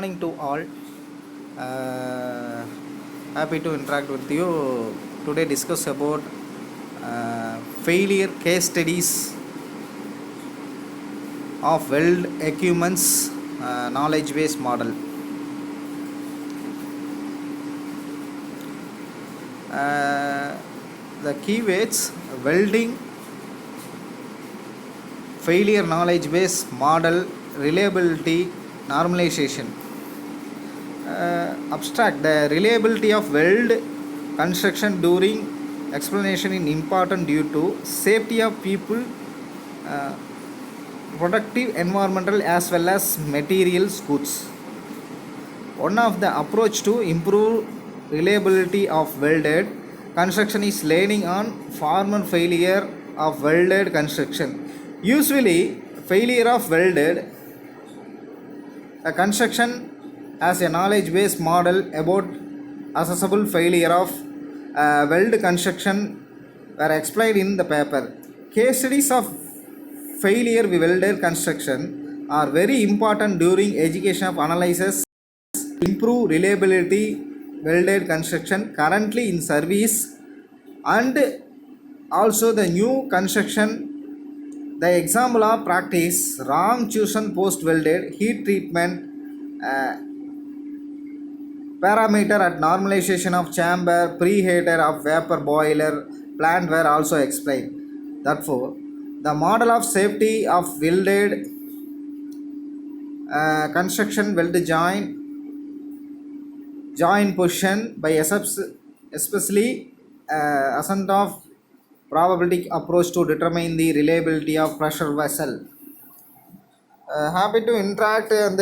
Morning to all. Uh, Happy to interact with you. Today discuss about failure case studies of Weld Acumen's knowledge base model. Uh, the keywords: welding, failure knowledge base model, reliability, normalization. Abstract: the reliability of weld construction during explanation is important due to safety of people, uh, productive environmental as well as materials goods. One of the approach to improve reliability of welded construction is learning on former failure of welded construction. Usually failure of welded a construction has a knowledge based model about accessible failure of weld construction were explained in the paper. Case studies of failure with welded construction are very important during education of analysis, improve reliability welded construction currently in service and also the new construction. The example of practice: wrong chosen post welded heat treatment uh, parameter at normalization of chamber, preheater of vapor boiler plant were also explained. Therefore, the model of safety of welded construction weld joint position by especially ascent of probability approach to determine the reliability of pressure vessel. Happy to interact and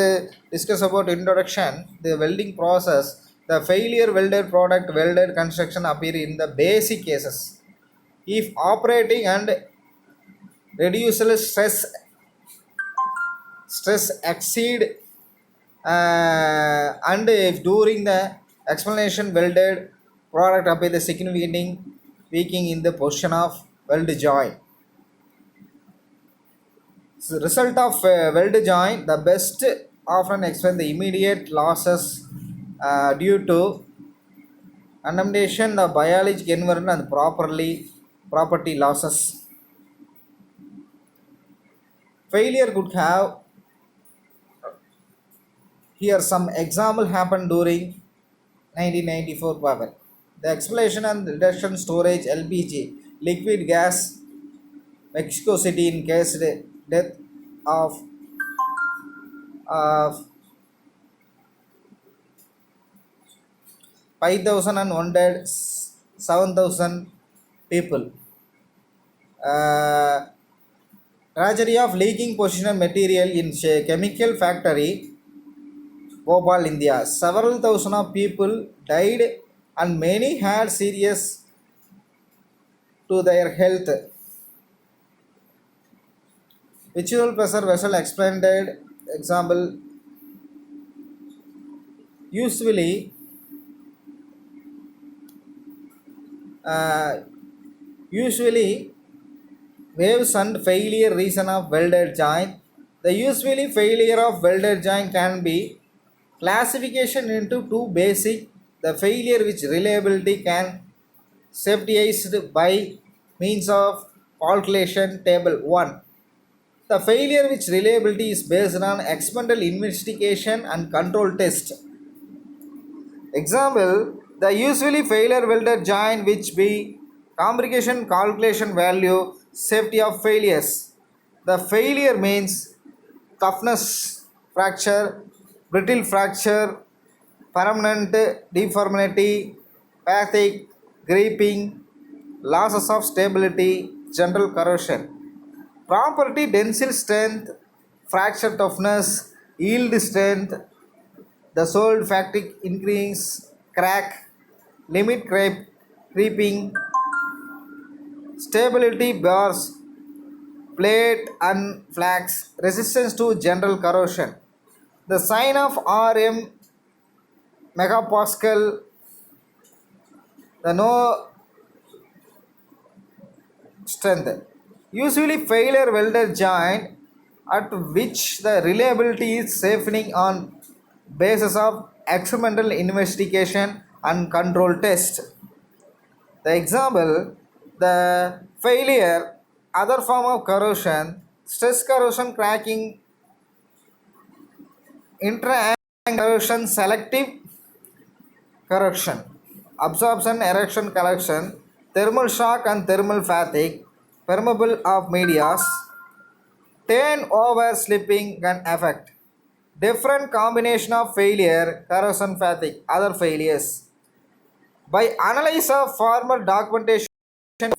discuss about introduction, the welding process. The failure welded product welded construction appear in the basic cases. If operating and reducible stress exceed and if during the explanation welded product appear the significant weakening in the position of weld joint. So result of weld joint, the best often explain the immediate losses due to contamination of biological environment and property losses. Failure could have here some example happened during 1994 power. The exploration and reduction storage LPG liquid gas Mexico City in case death of uh, 5,000 and wounded 7,000 people. Uh, Tragedy of leaking positional material in chemical factory, Bhopal, India. Several thousand of people died and many had serious to their health. Visual pressure vessel expanded example usually uh, usually waves and failure reason of welded joint. The usually failure of welded joint can be classification into two basic. The failure which reliability can safetyized by means of calculation table 1. The failure which reliability is based on experimental investigation and control test. Example: the usually failure welded joint which be complication calculation value safety of failures. The failure means toughness fracture, brittle fracture, permanent deformity, pathic, gripping, losses of stability, general corrosion. Property tensile strength, fracture toughness, yield strength, the sold fatigue increase, crack, limit creeping, stability bars, plate and flax, resistance to general corrosion. The sign of RM megapascal, the no strength. Usually failure welded joint at which the reliability is safening on basis of experimental investigation and control test. The example, the failure, other form of corrosion, stress corrosion cracking, intra corrosion, selective corrosion, absorption, erection correction, thermal shock and thermal fatigue, permeable of medias, turnover slipping can affect. Different combination of failure, corrosion fatigue, other failures. By analysis of formal documentation,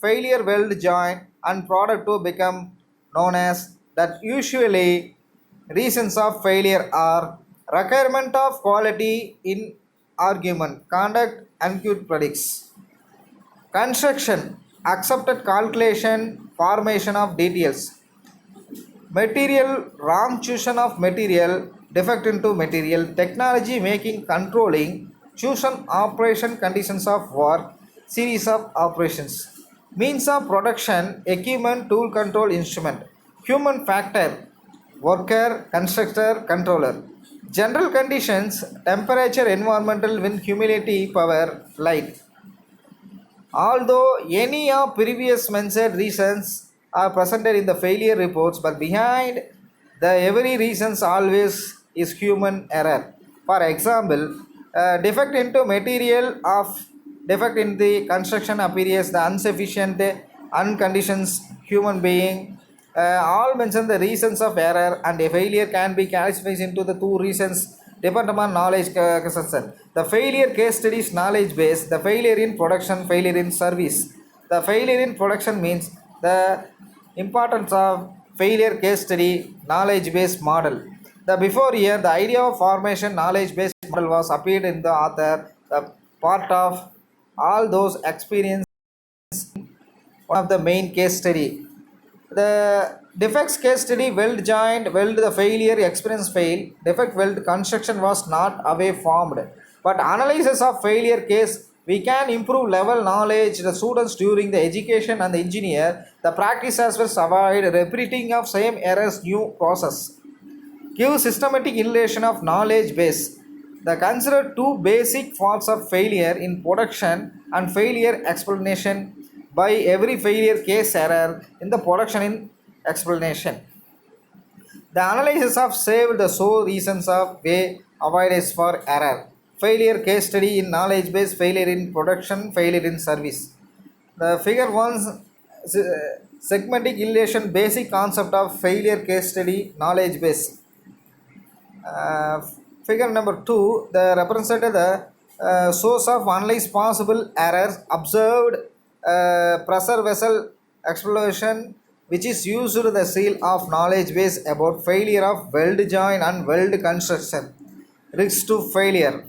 failure weld joint and product to become known as that usually reasons of failure are requirement of quality in argument, conduct, and cute predicts. Construction, accepted calculation, formation of details. Material, wrong choosing of material, defect into material, technology making controlling, chosen operation conditions of work, series of operations, means of production, equipment, tool control instrument, human factor, worker, constructor, controller, general conditions, temperature, environmental, wind, humidity, power, light. Although any of previous mentioned reasons are presented in the failure reports, but behind the every reasons always is human error. For example, defect into material of defect in the construction appears the insufficient unconditions human being. All mention the reasons of error and a failure can be classified into the two reasons depend upon knowledge consumption. The failure case studies knowledge base, the failure in production, failure in service. The failure in production means the importance of failure case study knowledge based model. The before here, the idea of formation knowledge based model was appeared in the author, the part of all those experience one of the main case study. The defects case study weld joint, weld the failure, experience fail, defect weld construction was not away formed. But analysis of failure case, we can improve level knowledge the students during the education and the engineer. The practice as well avoid repeating of same errors new process. Give systematic illustration of knowledge base. The consider two basic faults of failure in production and failure explanation by every failure case error in the production in explanation. The analysis of saved the sole reasons of way avoidance for error. Failure case study in knowledge base, failure in production, failure in service. The figure one segmentic illustration basic concept of failure case study knowledge base. Uh, Figure number 2, the represented the source of analyzed possible errors observed pressure vessel explosion which is used to the seal of knowledge base about failure of weld joint and weld construction risk to failure.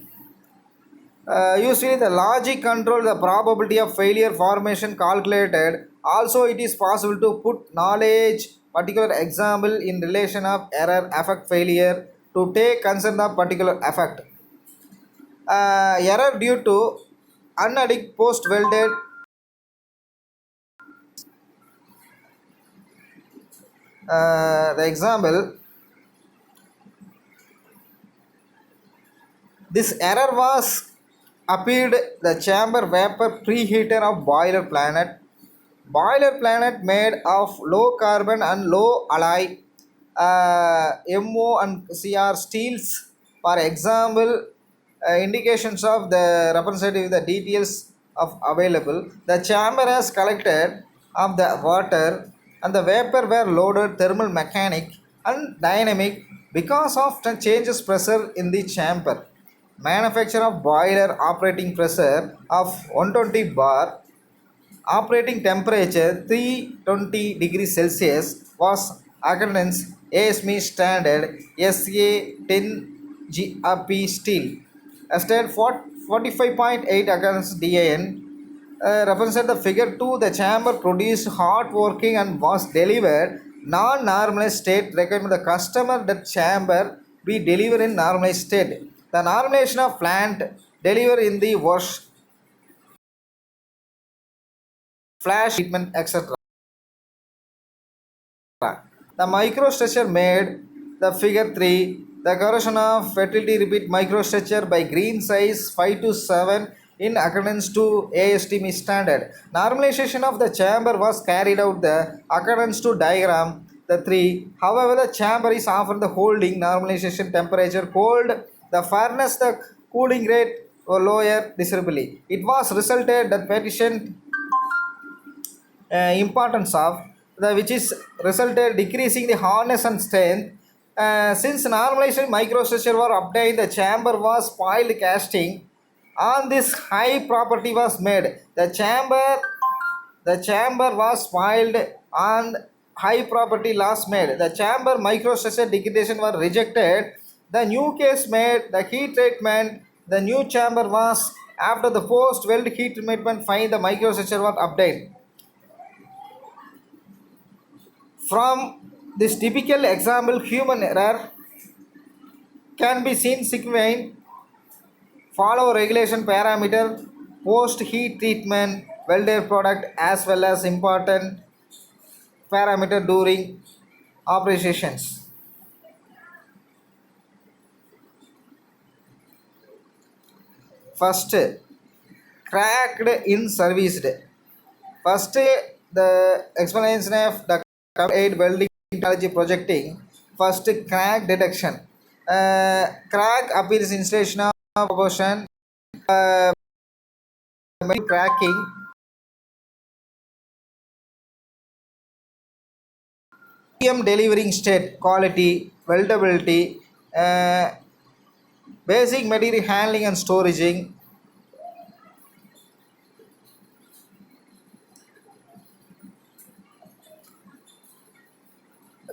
Usually the logic control the probability of failure formation calculated. Also it is possible to put knowledge particular example in relation of error affect failure to take concern of particular effect. Error due to unadequate post welded. The example, this error was appeared the chamber vapor preheater of boiler planet. Boiler planet made of low carbon and low alloy MO and CR steels. For example, indications of the representative the details of available. The chamber has collected of the water and the vapor were loaded thermal mechanic and dynamic because of the changes pressure in the chamber. Manufacture of boiler operating pressure of 120 bar, operating temperature 320 degrees Celsius was accordance ASME standard SA 10 GRP steel. State 45.8 against DAN represented the figure 2. The chamber produced hot working and was delivered non-normalized state. Recommend the customer that chamber be delivered in normalized state. The normalization of plant deliver in the wash flash treatment etc. The microstructure made the figure 3 The corrosion of fertility repeat microstructure by green size 5 to 7 in accordance to ASTM standard. Normalization of the chamber was carried out the accordance to diagram the 3. However, the chamber is often the holding normalization temperature cold, the furnace the cooling rate or lower discernible. It was resulted that petition importance of the which is resulted decreasing the hardness and strength. Since normalization microstructure were obtained, the chamber was spoiled casting. On this high property was made. The chamber was spoiled and high property loss made. The chamber microstructure degradation was rejected. The new case made the heat treatment. The new chamber was after the post weld heat treatment find the microstructure was obtained. From this typical example, human error can be seen sequence follow regulation parameter post heat treatment welded product as well as important parameter during operations. First, cracked in serviced. First, the explanation of the aid welding technology projecting. First, crack detection. Crack appears installation of proportion cracking. PM delivering state quality, weldability, uh, basic material handling and storaging.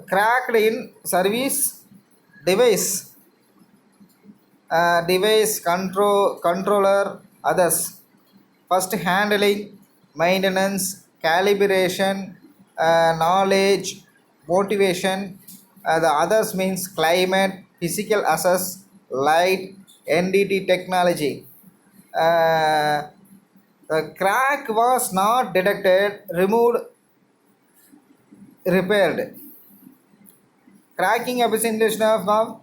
Cracked in service device, device controller others. First, handling, maintenance, calibration, knowledge, motivation. The others means climate, physical assess, light, NDT technology. Uh, the crack was not detected, removed, repaired. Cracking representation of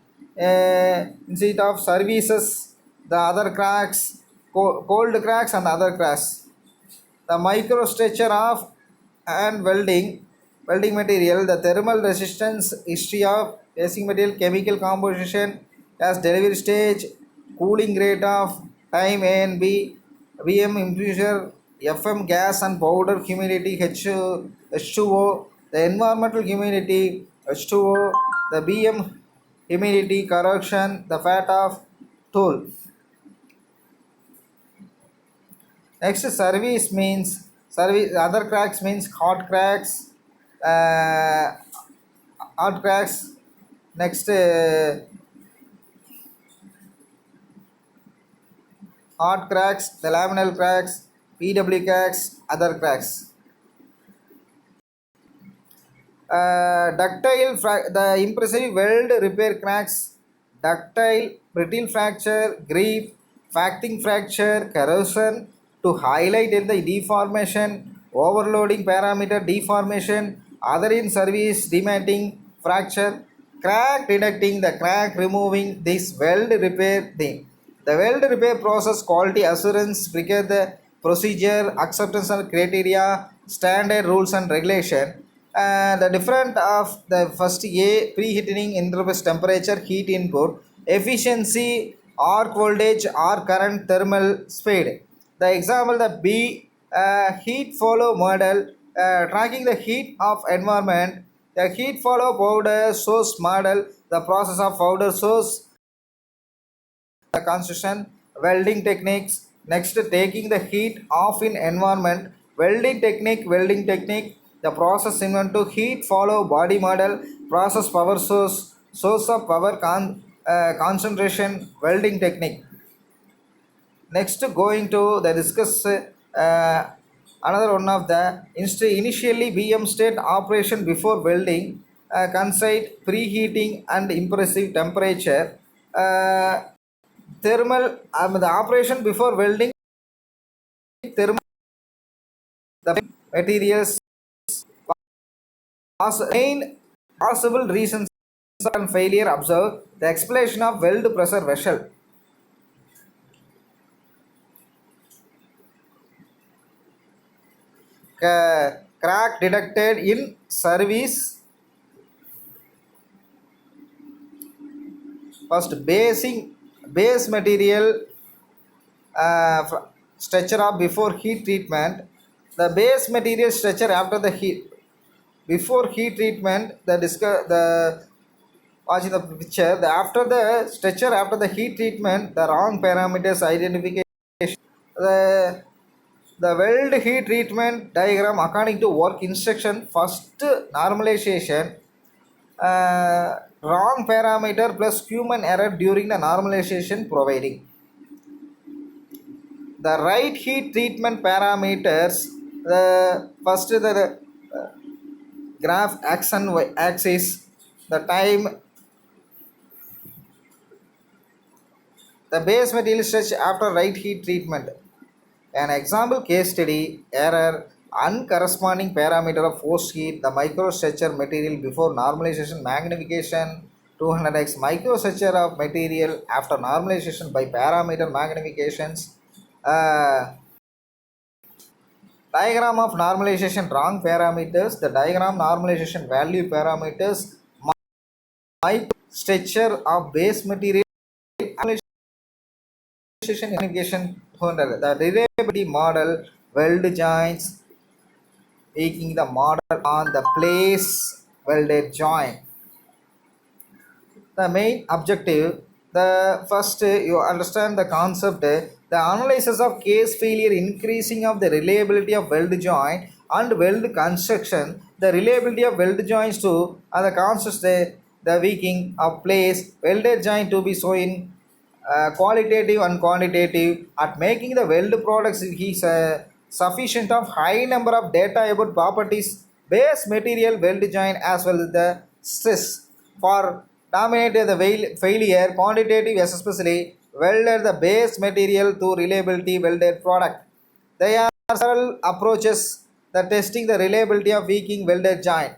instead of services, the other cracks, cold cracks and other cracks. The microstructure of and welding material, the thermal resistance, history of basic material, chemical composition as delivery stage, cooling rate of time A and B, VM impurity, FM gas and powder humidity H2O, the environmental humidity H2O, the BM humidity correction, the fat of tool. Next, service means service. Other cracks means hot cracks, uh, hot cracks. Next, hot cracks, the laminal cracks, PW cracks, other cracks. The impressive weld repair cracks, ductile, brittle fracture, grief, facting fracture, corrosion to highlight in the deformation, overloading parameter deformation, other in service dematting fracture, crack detecting the crack removing this weld repair thing. The weld repair process quality assurance prepare the procedure, acceptance and criteria, standard rules and regulation. The different of the first A preheating interface temperature heat input efficiency arc voltage or current thermal speed. The example the B heat follow model tracking the heat of environment. The heat follow powder source model the process of powder source construction welding techniques. Next, taking the heat off in environment welding technique the process into heat follow body model process power source of power concentration welding technique. Next, going to the discuss another one of the initially BM state operation before welding, concite preheating and impressive temperature. Thermal the operation before welding, thermal the materials main possible reasons and failure. Observe the explanation of weld pressure vessel. Crack detected in service. First, base material stretcher up before heat treatment. The base material stretcher after the heat. Before heat treatment, the watching the picture. The after the stretcher after the heat treatment, the wrong parameters identification. The the weld heat treatment diagram according to work instruction. First normalization, wrong parameter plus human error during the normalization providing the right heat treatment parameters. The first the graph x and y axis, the time, the base material stretch after right heat treatment. An example case study: error uncorresponding parameter of forced heat, the microstructure material before normalization magnification 200x, microstructure of material after normalization by parameter magnifications. Diagram of normalization wrong parameters, the diagram normalization value parameters, microstructure of base material magnification 200, the reliability model, weld joints, making the model on the place welded joint. The main objective, the first you understand the concept, the analysis of case failure, increasing of the reliability of weld joint and weld construction, the reliability of weld joints to the concepts, the weakening of place welded joint to be showing qualitative and quantitative at making the weld products. Is sufficient of high number of data about properties base material weld joint as well as the stress for dominate the failure quantitative, especially welded the base material to reliability welded product. There are several approaches the testing the reliability of weakening welded joint.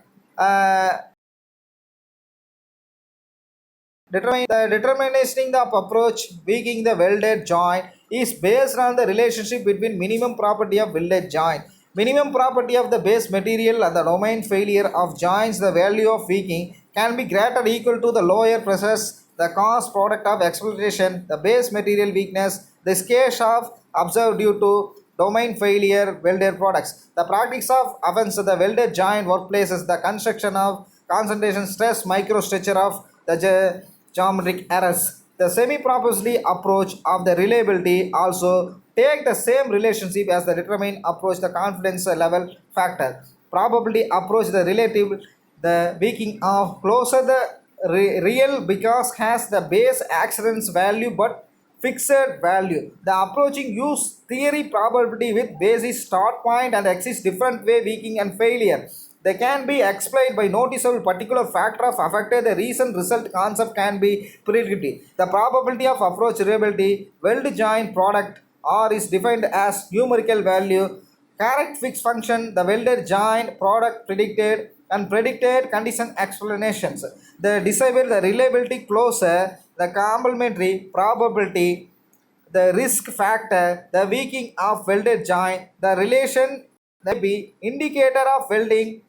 Determining the approach weakening the welded joint is based on the relationship between minimum property of welded joint, minimum property of the base material, and the domain failure of joints. The value of weakening can be greater or equal to the lower pressures, the cost product of exploitation, the base material weakness. This case of observed due to domain failure welded products. The practice of offense the welded joint workplaces, the construction of concentration stress microstructure of the geometric errors. The semi-proposally approach of the reliability also take the same relationship as the determined approach, the confidence level factor. Probability approach the relative, the weakening of closer the real because has the base accidents value but fixed value. The approaching use theory probability with basis start point and exists different way weakening and failure. They can be explained by noticeable particular factor of affected the recent result concept can be predicted. The probability of approach reliability weld joint product R is defined as numerical value correct fixed function the welded joint product predicted and predicted condition explanations. The decipher the reliability closer the complementary probability the risk factor the weakening of welded joint the relation may be indicator of welding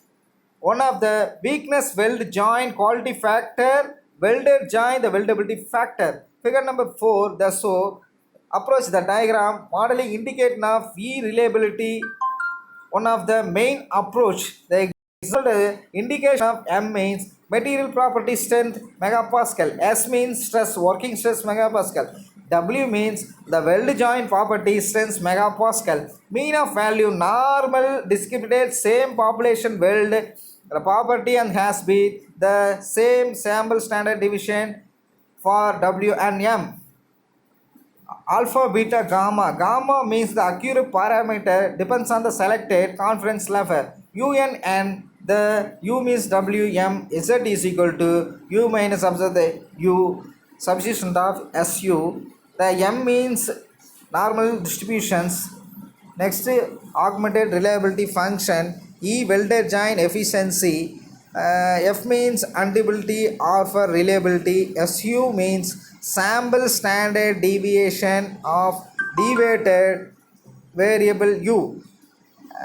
one of the weakness weld joint quality factor welded joint the weldability factor. Figure number 4 the so approach the diagram modeling indicator of V reliability one of the main approach. The indication of M means material property strength megapascal, S means stress working stress megapascal, W means the weld joint property strength megapascal, mean of value normal distributed same population weld the property and has been the same sample standard deviation for W and M. Alpha, beta, gamma. Gamma means the accurate parameter depends on the selected confidence level. Un and the U means W, M, Z is equal to U minus observe the U substitution of SU. The M means normal distributions. Next, augmented reliability function E welded joint efficiency F means undeniability or for reliability. SU means sample standard deviation of deviated variable U.